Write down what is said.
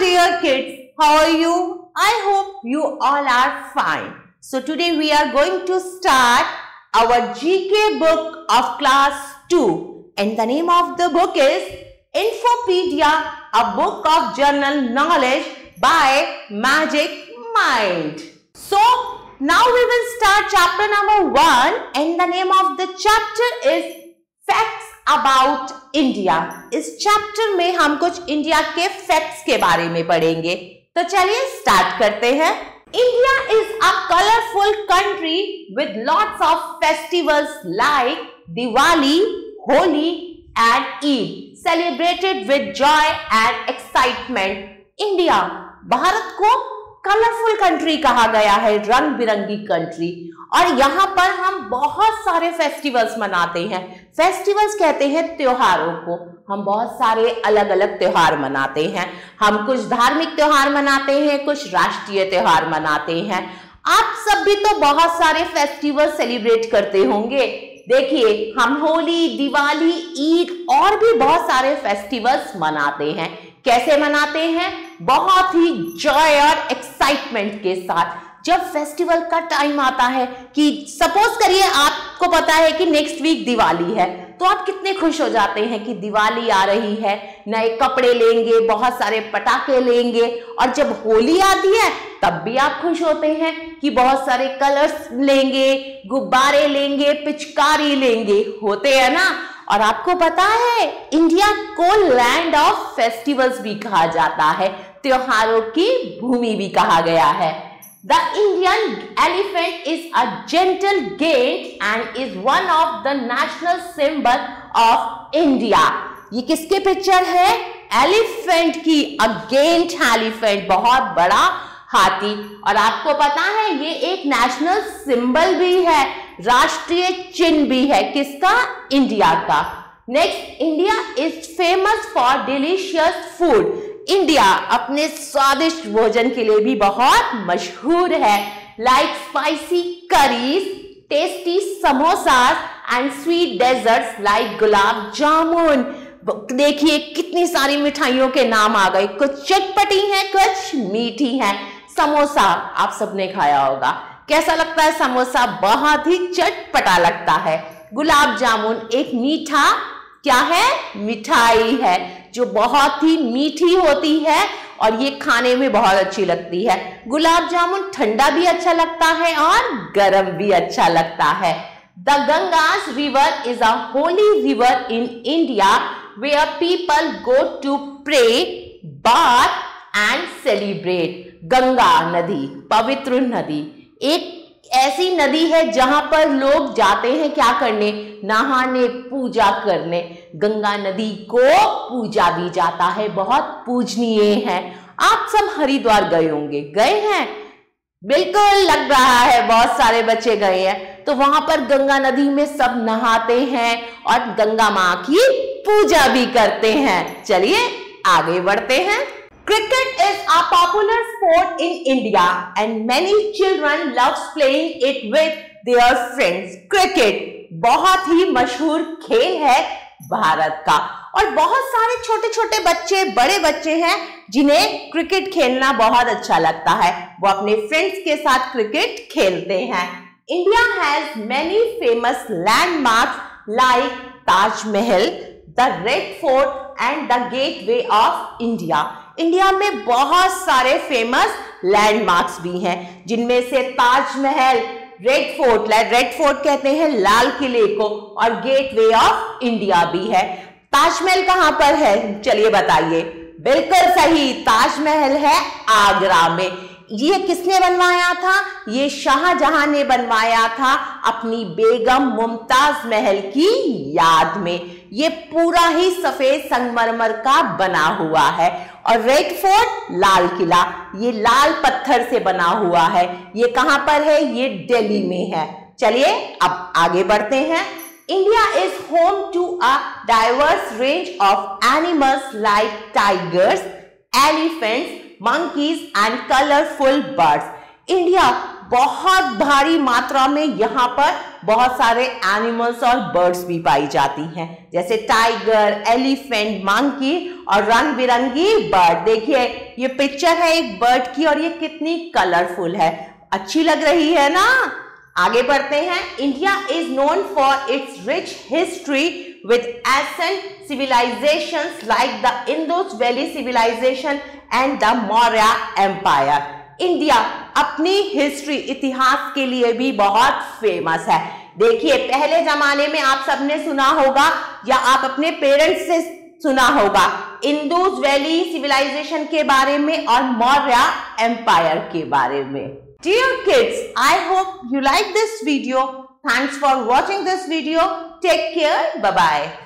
dear kids, how are you? I hope you all are fine. So today we are going to start our GK book of class 2 and the name of the book is Infopedia, a book of general knowledge by Magic Mind. So now we will start chapter number 1 and the name of the chapter is Facts About India. इस chapter में हम कुछ India के facts के बारे में पढ़ेंगे। तो चलिए स्टार्ट करते हैं। India is a colorful country with lots of festivals like Diwali, Holi and Eid, celebrated with joy and excitement. India, Bharat को कलरफुल कंट्री कहा गया है, रंग बिरंगी कंट्री, और यहाँ पर हम बहुत सारे फेस्टिवल्स मनाते हैं। फेस्टिवल्स कहते हैं त्योहारों को। हम बहुत सारे अलग अलग त्योहार मनाते हैं। हम कुछ धार्मिक त्योहार मनाते हैं, कुछ राष्ट्रीय त्योहार मनाते हैं। आप सब भी तो बहुत सारे फेस्टिवल सेलिब्रेट करते होंगे। देखिए, हम होली, दिवाली, ईद और भी बहुत सारे फेस्टिवल्स मनाते हैं। कैसे मनाते हैं? बहुत ही जॉय और एक्साइटमेंट के साथ। जब फेस्टिवल का टाइम आता है कि सपोज करिए आपको पता है कि नेक्स्ट वीक दिवाली है, तो आप कितने खुश हो जाते हैं कि दिवाली आ रही है, नए कपड़े लेंगे, बहुत सारे पटाखे लेंगे। और जब होली आती है तब भी आप खुश होते हैं कि बहुत सारे कलर्स लेंगे, गुब्बारे लेंगे, पिचकारी लेंगे, होते हैं ना। और आपको पता है इंडिया को लैंड ऑफ फेस्टिवल्स भी कहा जाता है, त्योहारों की भूमि भी कहा गया है। The Indian elephant is a gentle gait and is one of the national symbol of India. ये किसके पिक्चर है? एलिफेंट की। अ गेंट एलिफेंट, बहुत बड़ा हाथी। और आपको पता है ये एक नेशनल सिंबल भी है, राष्ट्रीय चिन्ह भी है। किसका? इंडिया का। Next, India is famous for delicious food. India अपने स्वादिष्ट भोजन के लिए भी बहुत मशहूर है, like spicy curries, tasty samosas and sweet desserts like gulab jamun. देखिए कितनी सारी मिठाइयों के नाम आ गए, कुछ चटपटी हैं, कुछ मीठी हैं। समोसा आप सबने खाया होगा, कैसा लगता है समोसा? बहुत ही चटपटा लगता है। गुलाब जामुन एक मीठा क्या है? मिठाई है जो बहुत ही मीठी होती है और ये खाने में बहुत अच्छी लगती है। गुलाब जामुन ठंडा भी अच्छा लगता है और गर्म भी अच्छा लगता है। The Ganges river is a holy river in India where people go to pray, bath and celebrate. Ganga नदी, पवित्र नदी, एक ऐसी नदी है जहां पर लोग जाते हैं क्या करने? नहाने, पूजा करने। गंगा नदी को पूजा भी जाता है, बहुत पूजनीय है। आप सब हरिद्वार गए होंगे, गए हैं? बिल्कुल लग रहा है बहुत सारे बच्चे गए हैं। तो वहां पर गंगा नदी में सब नहाते हैं और गंगा मां की पूजा भी करते हैं। चलिए आगे बढ़ते हैं। Cricket is a popular sport in India and many children loves playing it with their friends. Cricket बहुत ही मशहूर खेल है भारत का और बहुत सारे छोटे छोटे बच्चे, बड़े बच्चे हैं जिन्हें क्रिकेट खेलना बहुत अच्छा लगता है। वो अपने फ्रेंड्स के साथ क्रिकेट खेलते हैं। India has many famous landmarks like Taj Mahal, the Red Fort and the Gateway of India. India में बहुत सारे फेमस लैंडमार्क्स भी हैं, जिनमें से ताजमहल, रेड फोर्ट कहते हैं लाल किले को, और गेटवे ऑफ इंडिया भी है। ताजमहल कहां पर है? चलिए बताइए। बिल्कुल सही, ताजमहल है आगरा में। ये किसने बनवाया था? ये शाहजहां ने बनवाया था अपनी बेगम मुमताज महल की याद में। ये पूरा ही सफेद संगमरमर का बना हुआ है। और रेड फोर्ट, लाल किला, ये लाल पत्थर से बना हुआ है। ये कहां पर है? ये दिल्ली में है। चलिए अब आगे बढ़ते हैं। India is home to a diverse range of animals like tigers, elephants, monkeys and colorful birds. India बहुत भारी मात्रा में यहाँ पर बहुत सारे एनिमल्स और बर्ड्स भी पाई जाती हैं, जैसे टाइगर, एलिफेंट, मंकी और रंग बिरंगी बर्ड। देखिए ये पिक्चर है एक बर्ड की और ये कितनी कलरफुल है, अच्छी लग रही है ना। आगे बढ़ते हैं। India is known for its rich history with ancient civilizations like the Indus Valley Civilization and the Maurya Empire. India अपनी हिस्ट्री, इतिहास के लिए भी बहुत फेमस है। देखिए पहले जमाने में आप सबने सुना होगा या आप अपने पेरेंट्स से सुना होगा इंडस वैली सिविलाइजेशन के बारे में और मौर्य एम्पायर के बारे में। Dear kids, I hope you like this video. Thanks for watching this video. Take care. Bye-bye.